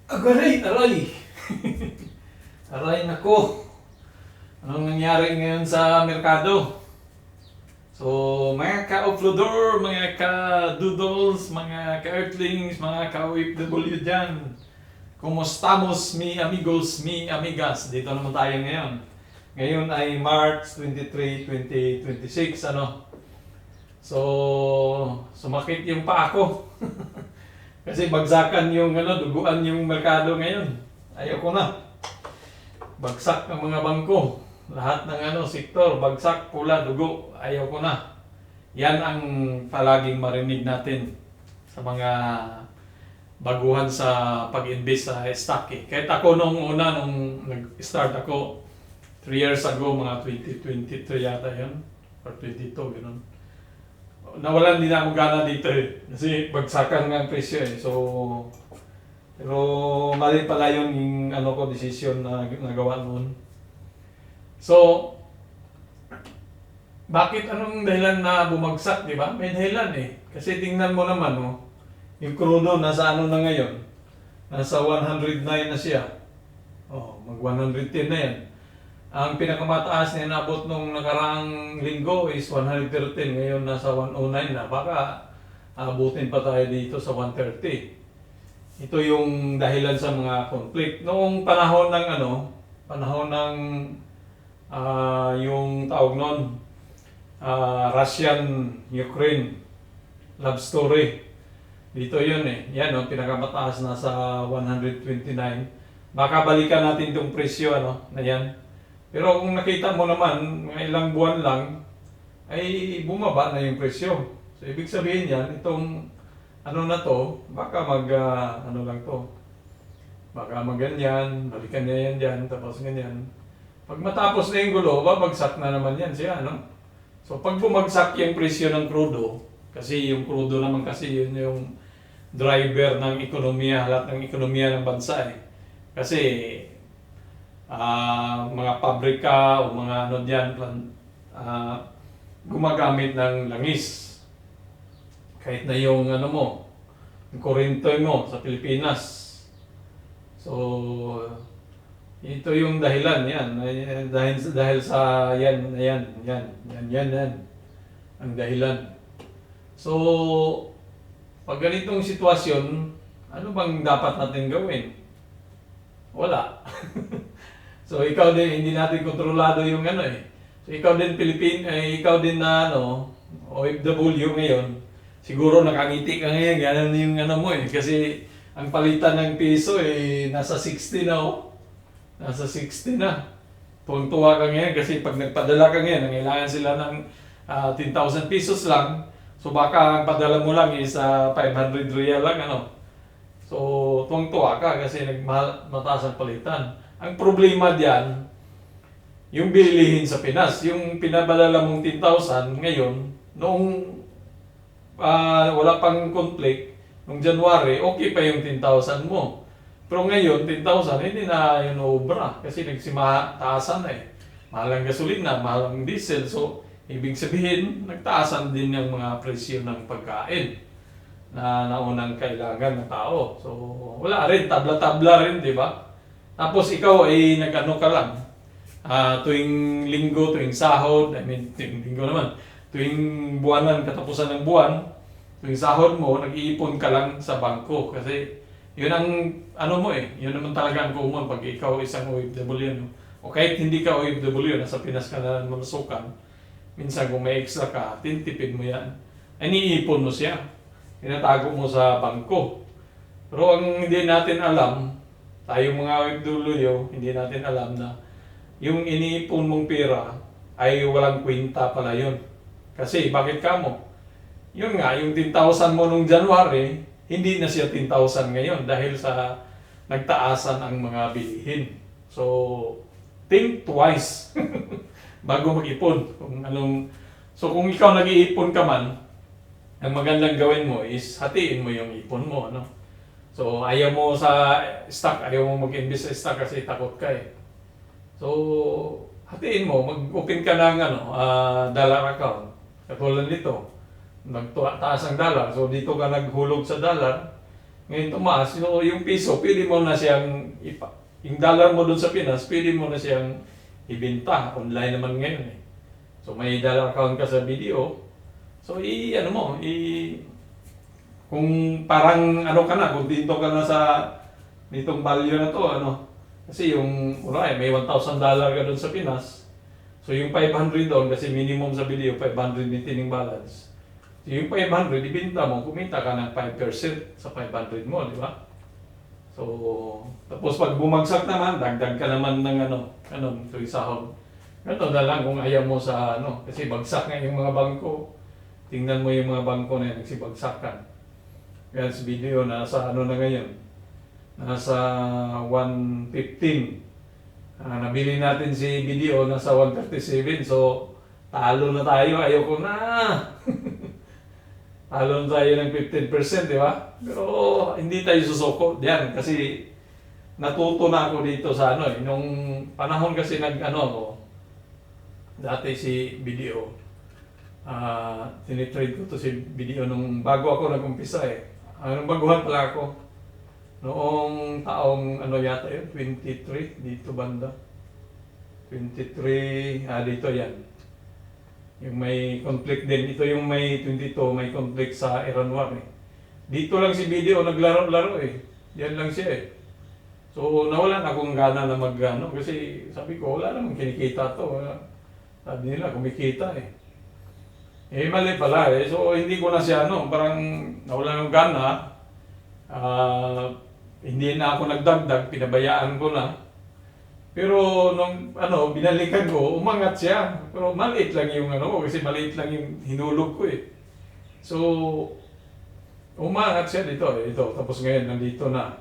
Aray! Aray nako! Anong nangyari ngayon sa merkado? So, mga ka-offloader, mga ka-doodles, mga ka-earthlings, mga ka-OFW dyan. Kumustamos mi amigos, mi amigas? Dito naman tayo ngayon. Ngayon ay March 23, 2026, ano? So, sumakit yung paa ko. Kasi bagsakan yung duguan yung merkado ngayon. Ayoko na. Bagsak ng mga bangko. Lahat ng sektor, bagsak, pula, dugo. Ayoko na. Yan ang palaging marinig natin sa mga baguhan sa pag-invest sa stock eh. Kahit ako nung nag-start ako 3 years ago, mga 2023 yata yun, or 22, gano'n. Nawalan din ako gana dito eh. Kasi bagsakan nga ang presyo eh. So, pero mali pala yun yung desisyon na nagawa noon. So, bakit anong dahilan na bumagsak, di ba? May dahilan eh. Kasi tingnan mo naman, yung crudo nasa na ngayon? Nasa 109 na siya. Mag 110 na yan. Ang pinakamataas na inabot nung nakaraang linggo is 113. Ngayon nasa 109 na. Baka abutin pa tayo dito sa 130. Ito yung dahilan sa mga conflict. Noong panahon ng yung tawag noon, Russian-Ukraine love story. Dito yun eh. Yan pinakamataas nasa 129. Baka balikan natin itong presyo na yan. Pero kung nakita mo naman, mga ilang buwan lang, ay bumaba na yung presyo. So, ibig sabihin yan, itong na to, baka lang to. Baka ganyan, balikan niya yan dyan, tapos ganyan. Pag matapos na yung gulo, babagsak na naman yan siya, So, pag bumagsak yung presyo ng crudo, kasi yung crudo naman kasi yun yung driver ng ekonomiya, lahat ng ekonomiya ng bansa eh. Kasi, mga pabrika o mga gumagamit ng langis. Kahit na yung yung kuryente mo sa Pilipinas. So, ito yung dahilan yan. Dahil sa yan. Ang dahilan. So, pag ganitong sitwasyon, ano bang dapat natin gawin? Wala. So ikaw din, hindi natin kontrolado yung So ikaw din ikaw din na OFW ngayon, siguro nakangiti ka ngayon, ganun yung mo eh. Kasi ang palitan ng piso nasa 60 na Nasa 60 na. Tuwang-tuwa ka ngayon kasi pag nagpadala ka ngayon, nangailangan sila ng 10,000 pesos lang. So baka ang padala mo lang is 500 real lang So tuwang-tuwa ka kasi mataas ang palitan. Ang problema diyan, yung bilihin sa Pinas, yung pinabadala mong 10,000 ngayon, noong wala pang conflict, noong January, okay pa yung 10,000 mo. Pero ngayon, 10,000, hindi na yun obra kasi nagsimataasan na eh. Mahal ang gasolina, mahal ang diesel, so ibig sabihin, nagtaasan din yung mga presyo ng pagkain na naunang kailangan ng tao. So wala rin, tabla-tabla rin, di ba? Tapos ikaw ay ka lang. Tuwing linggo, tuwing sahod, tuwing linggo naman, tuwing buwanan, katapusan ng buwan, tuwing sahod mo, nag-iipon ka lang sa bangko. Kasi yun ang mo yun naman talaga ang common pag ikaw isang OFW. O kahit hindi ka OFW, nasa Pinas ka na mamasukan, minsan kung may extra ka, tintipid mo yan. Ay niipon mo siya. Tinatago mo sa bangko. Pero ang hindi natin alam, tayong mga OFW, hindi natin alam na yung iniipon mong pera ay walang kwenta pala yun. Kasi bakit ka mo? Yun nga, yung 10,000 mo nung January, hindi na siya 10,000 ngayon dahil sa nagtaasan ang mga bilihin. So, think twice bago mag-ipon. So kung ikaw nag-iipon ka man, ang magandang gawin mo is hatiin mo yung ipon mo. So, ayaw mo sa stock, ayaw mo mag-invest sa stock kasi takot ka eh. So, hatiin mo, mag-open ka ng dollar account. Katulad nito, nagtaas ang dollar, so dito ka naghulog sa dollar, Ngayon tumaas, so yung piso, pwede mo na siyang, yung dollar mo dun sa Pinas, pwede mo na siyang ibenta. Online naman ngayon eh. So may dollar account ka sa video, so ano mo, kung parang ano ka na, kung dito ka na sa nitong value na to, ano, kasi yung, may $1,000 ka doon sa Pinas, so yung 500 doon, kasi minimum sa video, 500 maintaining balance. So yung 500, ibenta mo, kumita ka ng 5% sa 500 mo, di ba? So, tapos pag bumagsak naman, dagdag ka naman ng so isahod. Ganito na lang kung ayaw mo sa kasi bagsak nga yung mga bangko. Tingnan mo yung mga bangko na nagsibagsakan. Yan sa video, nasa na ngayon? Nasa 115. Nabili natin si video, nasa 137. So, talo na tayo. Ayoko na. Talo na tayo ng 15%, di ba? Pero hindi tayo susuko diyan kasi natuto na ako dito sa nung panahon kasi ako, dati si video, tinitrade ko to si video nung bago ako nag-umpisa eh. Nung baguhan pala ako. Noong taong yata yun, 23, dito banda. 23, dito yan. Yung may conflict din. Ito yung may 22, may conflict sa Iran war eh. Dito lang si video naglaro-laro eh. Yan lang siya eh. So nawalan akong gana na kasi sabi ko wala namang kinikita to. Sabi nila kumikita eh. Mali pala eh. So hindi ko na siya parang nawalan ng gana. Hindi na ako nagdagdag, pinabayaan ko na. Pero nung binalikan ko, umangat siya. Pero maliit lang yung kasi maliit lang yung hinulog ko eh. So umangat siya dito eh. Ito, tapos ngayon nandito na.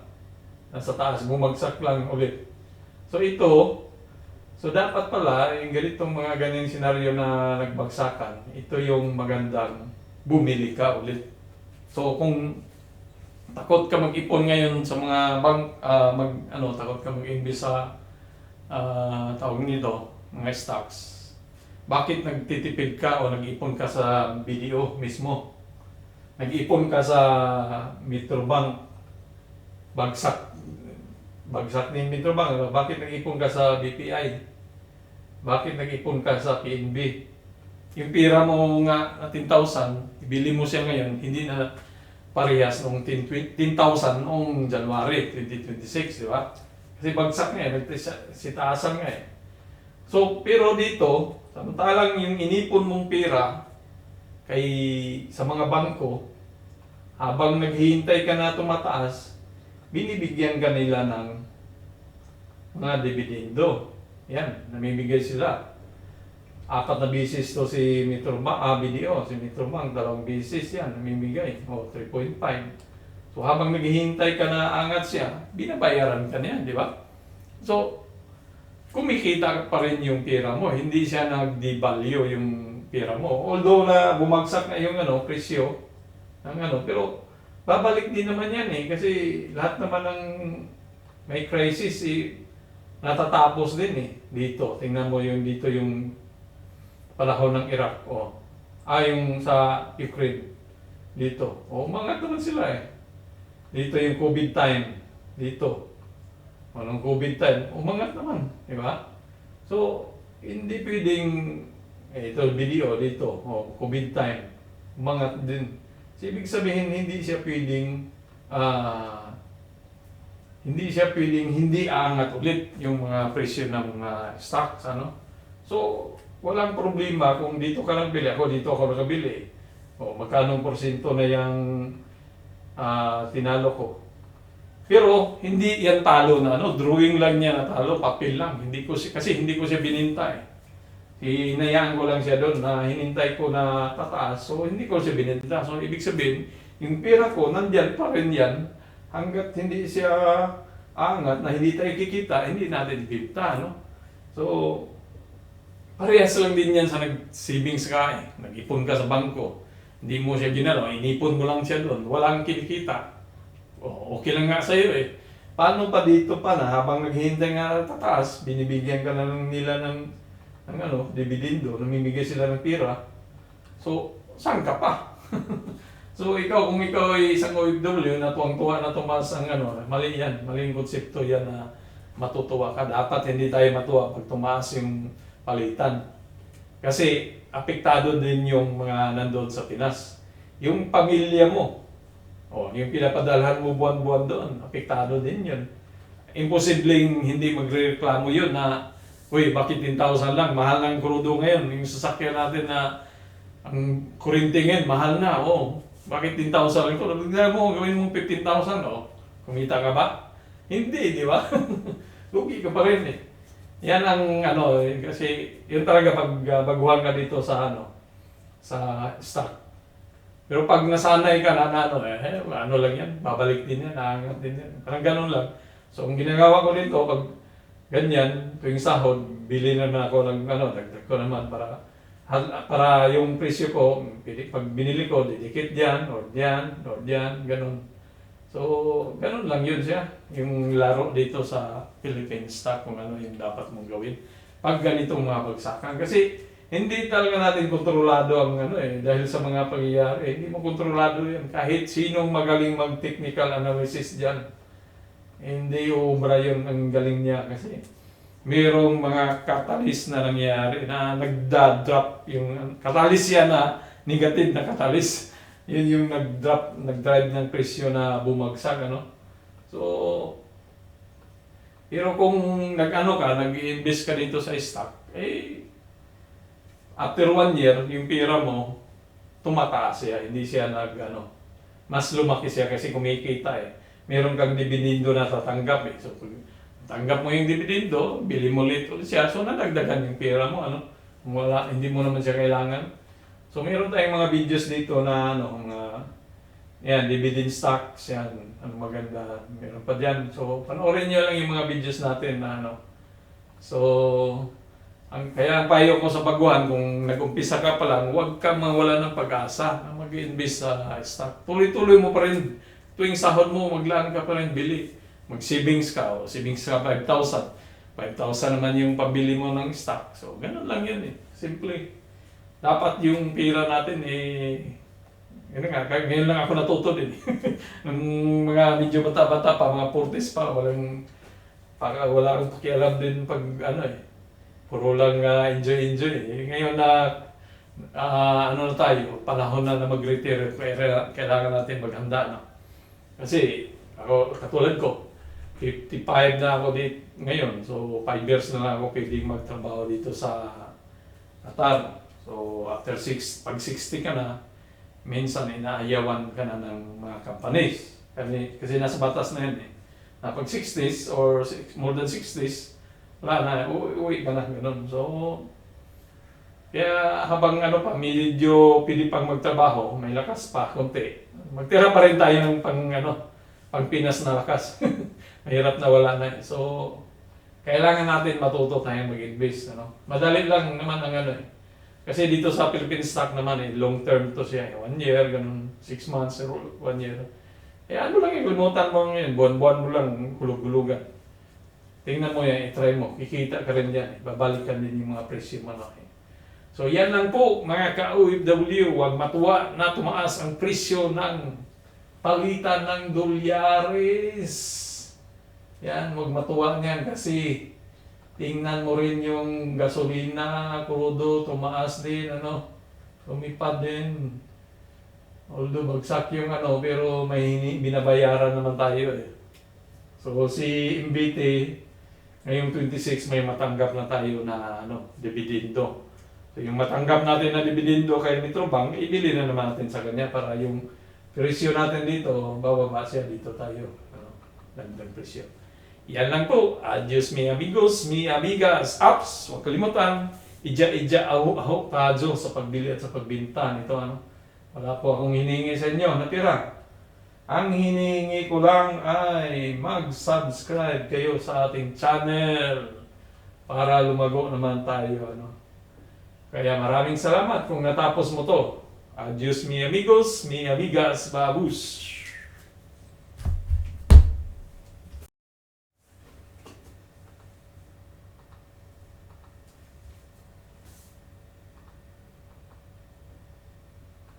Nasa taas, bumagsak lang ulit. So so dapat pala, yung ganitong mga ganyan senaryo na nagbagsakan, ito yung magandang bumili ka ulit. So kung takot ka mag-ipon ngayon sa mga takot ka mag-invest sa tawag nito, mga stocks. Bakit nagtitipid ka o nag-ipon ka sa BDO mismo? Nag-ipon ka sa Metrobank, bagsak ni Metrobank. Bakit nag-ipon ka sa BPI? Bakit nag-ipon ka sa PNB? Yung pira mo nga na 10,000, ibili mo siya ngayon, hindi na parehas nung 10,000 noong January 2026, di ba? Kasi bagsak nga eh, sitaasan nga eh. So, pero dito, samantalang yung inipon mong pira sa mga bangko, habang naghihintay ka na tumataas, binibigyan ka nila ng mga dividendo. Yan, namimigay sila. 4 na bisis to si Metrobank, BDO, si Metrobank, 2 bisis yan, namimigay. 3.5. So habang naghihintay ka na angat siya, binabayaran ka niya, di ba? So, kumikita pa rin yung pera mo, hindi siya nag-devalue yung pera mo. Although na bumagsak na yung presyo ng pero babalik din naman yan eh, kasi lahat naman ng may crisis natatapos din eh. Dito, tingnan mo yung dito yung panahon ng Iraq yung sa Ukraine dito. Umangat naman sila eh. Dito yung COVID time, dito. Anong COVID time, umangat naman, di ba? So, hindi pwedeng, ito video dito, COVID time, umangat din. So, ibig sabihin, hindi siya pwedeng hindi aangat ulit yung mga presyo ng mga stocks, So, walang problema kung dito ka lang bili, dito ako nakabili. Magkano porsyento na yung tinalo ko. Pero hindi yan talo na drawing lang niya na talo, papel lang. Kasi hindi ko siya bininta eh. Hinayaan ko lang siya doon na hinintay ko na tataas. So hindi ko siya bininta. So ibig sabihin, yung pera ko nandyan pa rin yan hanggat hindi siya angat na hindi tayo kikita, hindi natin ibinta, So parehas lang din yan sa nag-savings ka eh. Nag-ipon ka sa bangko. Hindi mo siya ginalaw, inipon mo lang siya doon. Walang kinikita. Okay lang nga sa'yo eh. Paano pa dito pa na habang naghihintay nga tataas, binibigyan ka na nila ng dividendo, namimigay sila ng pira. So, saan ka pa? So ikaw, kung ikaw ay isang OFW na tuwang-tuwa na tumaas ang ano, mali yan, maling konsepto yan na matutuwa ka. Dapat hindi tayo matuwa pag tumaas yung palitan. Kasi apektado din yung mga nandoon sa Pinas. Yung pamilya mo, yung pinapadalhan mo buwan-buwan doon, apektado din yun. Imposibleng hindi magrereklamo yun na, uy, bakit 10,000 lang? Mahal ng krudo ngayon. Yung sasakyan natin na ang kuryente ngayon, mahal na. Bakit 10,000 lang ito? Bigla mo, gawin mo 15,000. Kumita ka ba? Hindi, di ba? Lugi ka pa rin eh. Yan ang kasi yun talaga pag baguhan ka dito sa sa stock. Pero pag nasanay ka na lang yan, babalik din yan, naangat din yan. Parang ganun lang. So, ang ginagawa ko dito, pag ganyan, tuwing sahod, bili naman ako ng dagdag ko naman para yung presyo ko, pag binili ko, didikit diyan, or diyan, ganun. So, ganun lang yun siya. Yung laro dito sa Philippine stock, kung ano yung dapat mong gawin. Pag ganitong mga bagsakan. Kasi, hindi talaga natin kontrolado ang dahil sa mga pangyayari, hindi mo kontrolado yan. Kahit sinong magaling mag-technical analysis dyan, hindi ubra yun ang galing niya kasi mayroong mga catalyst na nangyayari na nagda-drop yung catalyst yan na negative na catalyst. Yun yung nag-drive ng presyo na bumagsak, So, pero kung nag-invest ka dito sa stock, after 1 year, yung pera mo, tumataas siya, hindi siya mas lumaki siya kasi kumikita Meron kang dividendo na tatanggap So, tanggap mo yung dividendo, bili mo ulit siya, so nadagdagan yung pera mo, Wala, hindi mo naman siya kailangan. So, meron tayong mga videos dito na, dividend stocks, maganda, meron pa dyan. So, panoorin nyo lang yung mga videos natin na, So, kaya ang payo ko sa baguhan, kung nag-umpisa ka pa lang, huwag kang mawala ng pag-asa na mag-invest sa stock. Tuloy-tuloy mo pa rin. Tuwing sahod mo, maglaan ka pa rin bili. Mag-savings ka, savings ka 5,000. 5,000 naman yung pabili mo ng stock. So, ganun lang yun Simple. Dapat yung pera natin ngayon lang ako natuto din Nung mga medyo bata-bata pa, mga 40s pa, wala akong pakialam din pag puro lang enjoy. Ngayon na na tayo, panahon na mag-retire, kailangan natin maghanda Kasi ako, katulad ko, 55 na ako dito ngayon. So, 5 years na lang ako pwedeng magtrabaho dito sa Qatar. So, after pag 60 ka na, minsan inaayawan ka na ng mga companies. Kasi nasa batas na yan Na pag 60s or more than 60s, wala na, uwi ka na, ganun. So, kaya habang medyo pili pang magtrabaho, may lakas pa, konti. Magtira pa rin tayo ng pang Pinas na lakas. Mahirap na wala na. So, kailangan natin matuto tayo mag-invest. Madali lang naman ang Kasi dito sa Philippine stock naman long term to siya. 1 year, ganun, 6 months, 1 year. Lang limutan mo ngayon, buwan-buwan mo lang, hulog-hulugan. Tingnan mo yan, i-try mo, kikita ka rin yan. Babalikan din yung mga presyo malaki. So yan lang po mga ka-OFW, huwag matuwa na tumaas ang presyo ng palitan ng dolyares. Yan, huwag matuwa niyan kasi tingnan mo rin yung gasolina, krudo, tumaas din, lumipad din. Although bagsak yung pero may binabayaran naman tayo So si MBT, ngayong 26 may matanggap na tayo na dividendo. So yung matanggap natin na dividendo kay Metrobank, ibili na naman natin sa kanya para yung presyo natin dito, bababa siya dito tayo. Dagdag presyo. Yan lang po. Adios mi amigos, mi amigas, apps. Huwag kalimutan, ija-ija aho-aho tajo sa pagbili at sa pagbinta nito. Wala po akong hinihingi sa inyo na pera. Ang hinihingi ko lang ay mag-subscribe kayo sa ating channel para lumago naman tayo. Kaya maraming salamat kung natapos mo to. Adios mi amigos, mi amigas, babus.